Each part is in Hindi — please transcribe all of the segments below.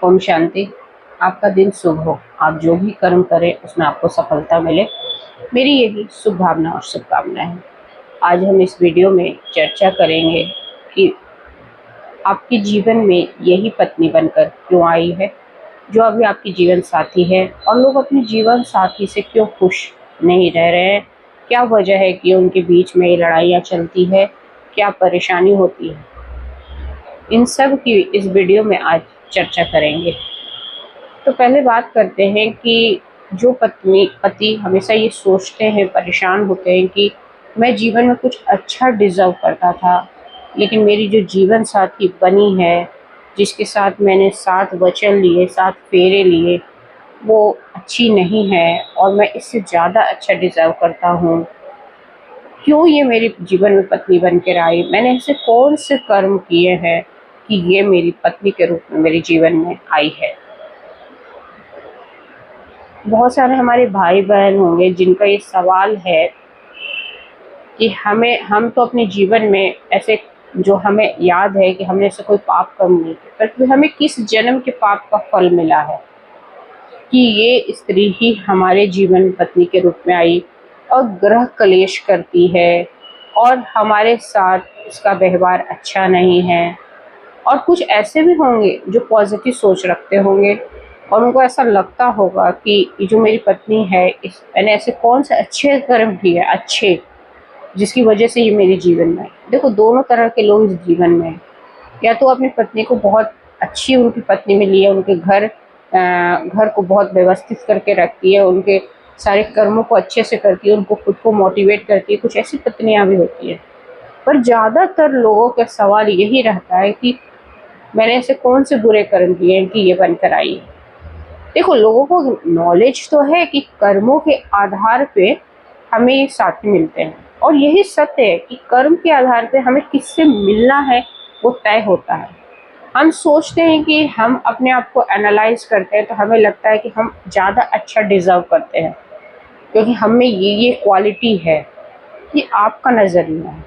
ओम शांति। आपका दिन शुभ हो। आप जो भी कर्म करें उसमें आपको सफलता मिले, मेरी यही शुभ भावना और शुभकामनाएं हैं। आज हम इस वीडियो में चर्चा करेंगे कि आपके जीवन में यही पत्नी बनकर क्यों आई है, जो अभी आपकी जीवन साथी है, और लोग अपने जीवन साथी से क्यों खुश नहीं रह रहे हैं। क्या वजह है कि उनके बीच में लड़ाइयाँ चलती है, क्या परेशानी होती है, इन सब की इस वीडियो में आज चर्चा करेंगे। तो पहले बात करते हैं कि जो पति हमेशा ये सोचते हैं, परेशान होते हैं कि मैं जीवन में कुछ अच्छा डिज़र्व करता था, लेकिन मेरी जो जीवन साथी बनी है, जिसके साथ मैंने 7 वचन लिए, 7 फेरे लिए, वो अच्छी नहीं है और मैं इससे ज़्यादा अच्छा डिज़र्व करता हूँ। क्यों ये मेरे जीवन में पत्नी बन कर आई? मैंने ऐसे कौन से कर्म किए हैं कि ये मेरी पत्नी के रूप में मेरे जीवन में आई है? बहुत सारे हमारे भाई बहन होंगे जिनका ये सवाल है कि हम तो अपने जीवन में ऐसे, जो हमें याद है कि हमने ऐसे कोई पाप कर्म नहीं किया, पर फिर हमें किस जन्म के पाप का फल मिला है कि ये स्त्री ही हमारे जीवन में पत्नी के रूप में आई और ग्रह क्लेश करती है और हमारे साथ इसका व्यवहार अच्छा नहीं है। और कुछ ऐसे भी होंगे जो पॉजिटिव सोच रखते होंगे और उनको ऐसा लगता होगा कि ये जो मेरी पत्नी है, इस मैंने ऐसे कौन से अच्छे कर्म किए अच्छे, जिसकी वजह से ये मेरे जीवन में। देखो, दोनों तरह के लोग इस जीवन में हैं। या तो अपनी पत्नी को बहुत अच्छी उनकी पत्नी मिली है, उनके घर को बहुत व्यवस्थित करके रखती है, उनके सारे कर्मों को अच्छे से करती है, उनको खुद को मोटिवेट करती है। कुछ ऐसी पत्नियां भी होती है, पर ज़्यादातर लोगों का सवाल यही रहता है कि मैंने ऐसे कौन से बुरे कर्म किए हैं कि ये बनकर आई है। देखो, लोगों को नॉलेज तो है कि कर्मों के आधार पे हमें ये साथी मिलते हैं, और यही सत्य है कि कर्म के आधार पे हमें किससे मिलना है वो तय होता है। हम सोचते हैं कि हम अपने आप को एनालाइज करते हैं तो हमें लगता है कि हम ज़्यादा अच्छा डिज़र्व करते हैं क्योंकि हम में ये क्वालिटी है। ये आपका नज़रिया है,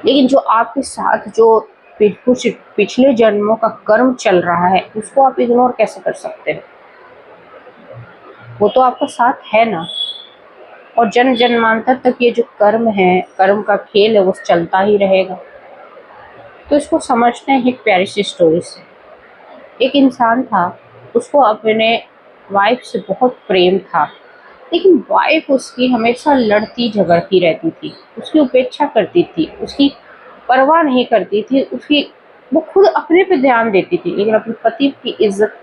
लेकिन जो आपके साथ जो कुछ पिछले जन्मों का कर्म चल रहा है उसको आप इग्नोर कैसे कर सकते हैं? वो तो आपका साथ है ना, और जन्म जन्मांतर तक ये जो कर्म है, कर्म का खेल है, वो चलता ही रहेगा। तो इसको समझते हैं एक प्यारी सी स्टोरी से। एक इंसान था, उसको अपने वाइफ से बहुत प्रेम था, लेकिन वाइफ उसकी हमेशा लड़ती झगड़ती रहती थी, उसकी उपेक्षा करती थी, उसकी परवाह नहीं करती थी, वो खुद अपने पे ध्यान देती थी, लेकिन अपने पति की इज्जत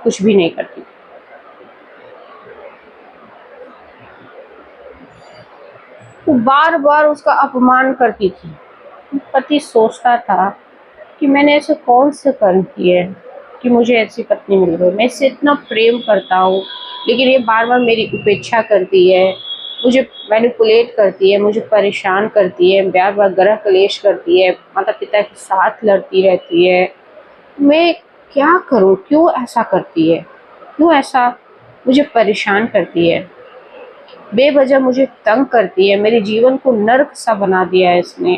कुछ भी नहीं करती थी। वो बार बार उसका अपमान करती थी। पति सोचता था कि मैंने ऐसे कौन से कर्म किए कि मुझे ऐसी पत्नी मिल गई, मैं इससे इतना प्रेम करता हूँ, लेकिन ये बार बार मेरी उपेक्षा करती है, मुझे मैनिपुलेट करती है, मुझे परेशान करती है, बार बार ग्रह क्लेश करती है, माता पिता के साथ लड़ती रहती है। मैं क्या करूँ? क्यों ऐसा करती है? क्यों ऐसा मुझे परेशान करती है? बेवजह मुझे तंग करती है, मेरे जीवन को नर्क सा बना दिया है इसने।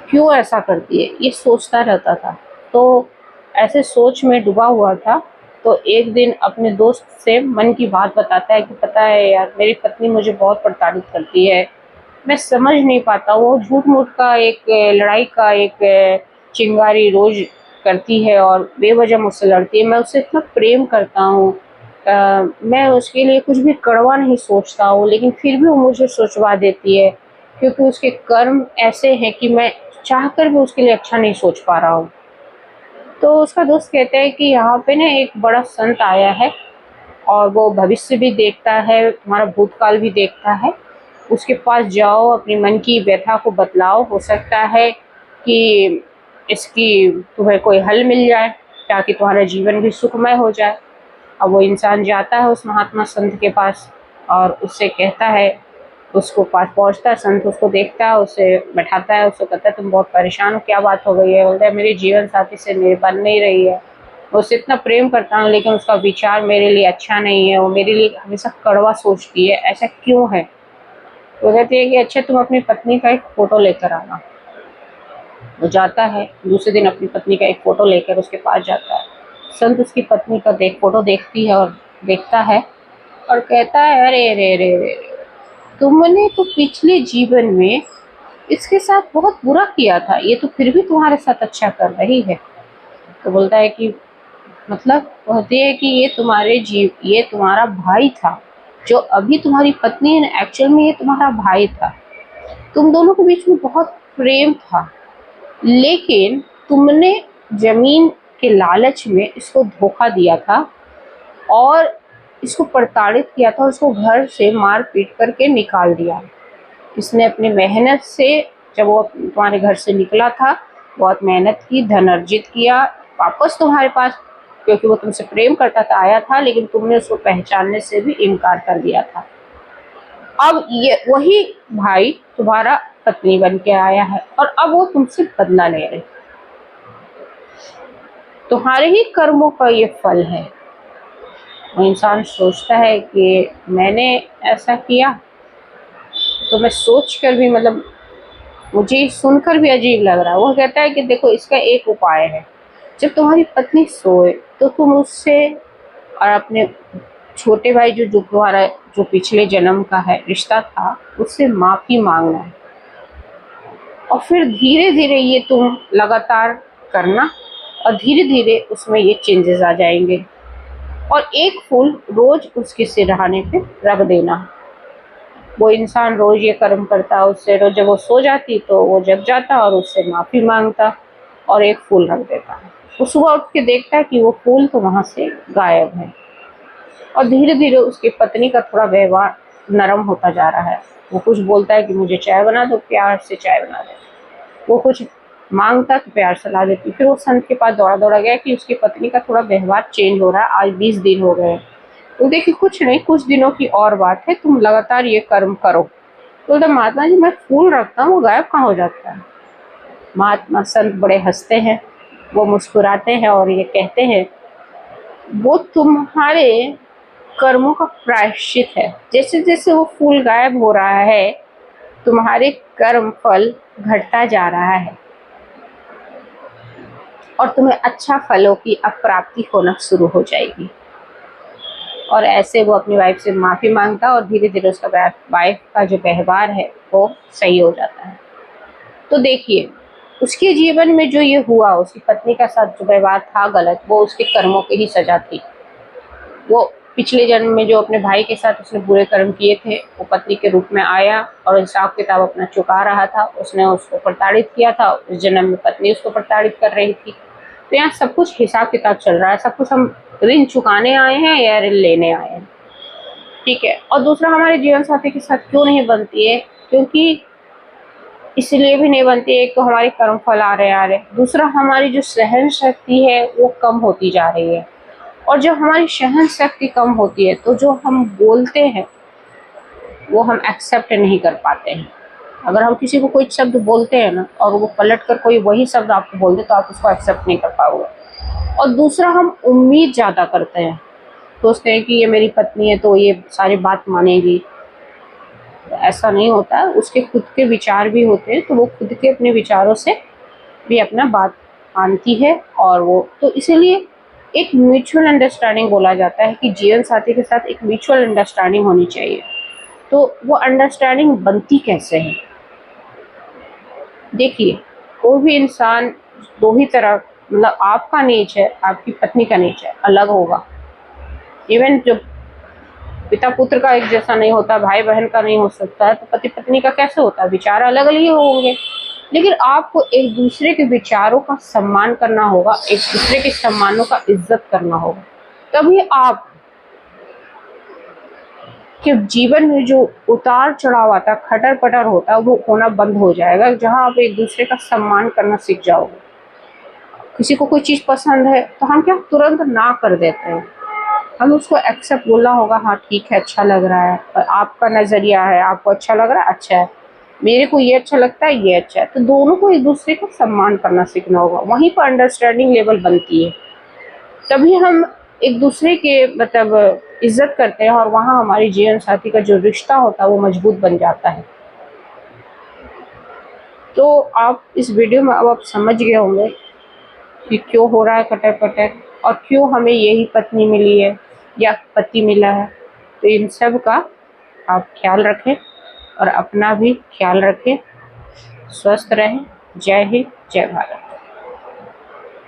क्यों ऐसा करती है? ये सोचता रहता था। तो ऐसे सोच में डूबा हुआ था, तो एक दिन अपने दोस्त से मन की बात बताता है कि पता है यार, मेरी पत्नी मुझे बहुत प्रताड़ित करती है, मैं समझ नहीं पाता, वो झूठ मूठ का एक लड़ाई का एक चिंगारी रोज करती है और बेवजह मुझसे लड़ती है। मैं उससे इतना प्रेम करता हूँ, मैं उसके लिए कुछ भी कड़वा नहीं सोचता हूँ, लेकिन फिर भी वो मुझे सोचवा देती है, क्योंकि उसके कर्म ऐसे हैं कि मैं चाहकर भी उसके लिए अच्छा नहीं सोच पा रहा हूँ। तो उसका दोस्त कहता है कि यहाँ पे ना एक बड़ा संत आया है और वो भविष्य भी देखता है, तुम्हारा भूतकाल भी देखता है। उसके पास जाओ, अपनी मन की व्यथा को बतलाओ, हो सकता है कि इसकी तुम्हें कोई हल मिल जाए ताकि तुम्हारा जीवन भी सुखमय हो जाए। अब वो इंसान जाता है उस महात्मा संत के पास और उससे कहता है, उसको पास पहुंचता है, संत उसको देखता है, उसे बैठाता है, उसको कहता है तुम बहुत परेशान हो, क्या बात हो गई है? बोलता है मेरे जीवन साथी से मेरी बन नहीं रही है, उससे इतना प्रेम करता हूँ लेकिन उसका विचार मेरे लिए अच्छा नहीं है, वो मेरे लिए हमेशा कड़वा सोचती है, ऐसा क्यों है? वो कहती है कि अच्छा तुम अपनी पत्नी का एक फ़ोटो लेकर आना। वो जाता है, दूसरे दिन अपनी पत्नी का एक फ़ोटो लेकर उसके पास जाता है। संत उसकी पत्नी का फ़ोटो देखती है और देखता है और कहता है, अरे रे रे रे रे, तुमने तो पिछले जीवन में इसके साथ बहुत बुरा किया था, ये तो फिर भी तुम्हारे साथ अच्छा कर रही है। तो बोलता है कि मतलब, कहती है कि ये तुम्हारा भाई था, जो अभी तुम्हारी पत्नी है, एक्चुअल में ये तुम्हारा भाई था। तुम दोनों के बीच में बहुत प्रेम था, लेकिन तुमने ज़मीन के लालच में इसको धोखा दिया था और इसको प्रताड़ित किया था, उसको घर से मार पीट करके निकाल दिया। इसने अपनी मेहनत से, जब वो तुम्हारे घर से निकला था, बहुत मेहनत की, धन अर्जित किया, वापस तुम्हारे पास, क्योंकि वो तुमसे प्रेम करता था, आया था, लेकिन तुमने उसको पहचानने से भी इनकार कर दिया था। अब ये वही भाई तुम्हारा पत्नी बन के आया है और अब वो तुमसे बदला ले रहे। तुम्हारे ही कर्मों का ये फल है। वो इंसान सोचता है कि मैंने ऐसा किया, तो मैं सोच कर भी, मतलब मुझे सुनकर भी अजीब लग रहा है। वो कहता है कि देखो, इसका एक उपाय है, जब तुम्हारी पत्नी सोए तो तुम उससे और अपने छोटे भाई जो जो तुम्हारा जो पिछले जन्म का है रिश्ता था, उससे माफ़ी मांगना है और फिर धीरे धीरे ये तुम लगातार करना और धीरे धीरे उसमें ये चेंजेस आ जाएंगे। और एक फूल रोज उसके सिरहाने पे रख देना। वो इंसान रोज ये कर्म करता, उससे रोज जब वो सो जाती तो वो जग जाता और उससे माफ़ी मांगता और एक फूल रख देता। वो सुबह उठ के देखता है कि वो फूल तो वहाँ से गायब है और धीरे धीरे उसकी पत्नी का थोड़ा व्यवहार नरम होता जा रहा है। वो कुछ बोलता है कि मुझे चाय बना दो, प्यार से चाय बना दे। वो कुछ मांगता तो प्यार से ला देती। फिर वो संत के पास दौड़ा दौड़ा गया कि उसकी पत्नी का थोड़ा व्यवहार चेंज हो रहा है, आज 20 दिन हो गए। तो देखिए, कुछ नहीं, कुछ दिनों की और बात है, तुम लगातार ये कर्म करो। तो महात्मा जी, मैं फूल रखता हूँ, वो गायब कहाँ हो जाता है? महात्मा संत बड़े हंसते हैं, वो मुस्कुराते हैं और ये कहते हैं, वो तुम्हारे कर्मों का प्रायश्चित है। जैसे जैसे वो फूल गायब हो रहा है, तुम्हारे कर्म फल घटता जा रहा है और तुम्हें अच्छा फलों की अब प्राप्ति होना शुरू हो जाएगी। और ऐसे वो अपनी वाइफ से माफ़ी मांगता और धीरे धीरे उसका वाइफ का जो व्यवहार है वो सही हो जाता है। तो देखिए, उसके जीवन में जो ये हुआ, उसकी पत्नी का साथ जो व्यवहार था गलत, वो उसके कर्मों की ही सजा थी। वो पिछले जन्म में जो अपने भाई के साथ उसने बुरे कर्म किए थे, वो पत्नी के रूप में आया और हिसाब किताब अपना चुका रहा था। उसने उसको प्रताड़ित किया था, उस जन्म में पत्नी उसको प्रताड़ित कर रही थी। तो यहाँ सब कुछ हिसाब किताब चल रहा है, सब कुछ हम ऋण चुकाने आए हैं या ऋण लेने आए हैं, ठीक है। और दूसरा, हमारे जीवन साथी के साथ क्यों नहीं बनती है? क्योंकि इसलिए भी नहीं बनती है, एक तो हमारे कर्म फल आ रहे, दूसरा हमारी जो सहन शक्ति है वो कम होती जा रही है। और जब हमारी सहन शक्ति कम होती है तो जो हम बोलते हैं वो हम एक्सेप्ट नहीं कर पाते हैं। अगर हम किसी को कोई शब्द बोलते हैं ना और वो पलट कर कोई वही शब्द आपको बोल दे तो आप उसको एक्सेप्ट नहीं कर पाओगे। और दूसरा, हम उम्मीद ज़्यादा करते हैं, सोचते हैं कि ये मेरी पत्नी है तो ये सारी बात मानेगी। तो ऐसा नहीं होता है, उसके खुद के विचार भी होते हैं, तो वो खुद के अपने विचारों से भी अपना बात मानती है। और वो तो इसीलिए एक म्यूचुअल अंडरस्टैंडिंग बोला जाता है कि जीवन साथी के साथ एक म्यूचुअल अंडरस्टैंडिंग होनी चाहिए। तो वो अंडरस्टैंडिंग बनती कैसे है? देखिए, कोई भी इंसान दो ही तरह, मतलब आपका नेचर, आपकी पत्नी का नेचर अलग होगा। इवन जो पिता पुत्र का एक जैसा नहीं होता, भाई बहन का नहीं हो सकता है, तो पति पत्नी का कैसे होता है? विचार अलग अलग ही होंगे। लेकिन आपको एक दूसरे के विचारों का सम्मान करना होगा, एक दूसरे के सम्मानों का इज्जत करना होगा, तभी आप के जीवन में जो उतार चढ़ाव आता, खटर पटर होता, वो होना बंद हो जाएगा, जहां आप एक दूसरे का सम्मान करना सीख जाओगे। किसी को कोई चीज़ पसंद है तो हम क्या तुरंत ना कर देते हैं, हम उसको एक्सेप्ट बोलना होगा, हाँ ठीक है, अच्छा लग रहा है, और आपका नज़रिया है, आपको अच्छा लग रहा है, अच्छा है, मेरे को ये अच्छा लगता है, ये अच्छा है। तो दोनों को एक दूसरे का सम्मान करना सीखना होगा, वहीं पर अंडरस्टैंडिंग लेवल बनती है। तभी हम एक दूसरे के मतलब इज्जत करते हैं और वहाँ हमारे जीवन साथी का जो रिश्ता होता है वो मजबूत बन जाता है। तो आप इस वीडियो में अब आप समझ गए होंगे कि क्यों हो रहा है कटर पटर और क्यों हमें यही पत्नी मिली है या पति मिला है। तो इन सब का आप ख्याल रखें और अपना भी ख्याल रखें। स्वस्थ रहें। जय हिंद, जय भारत।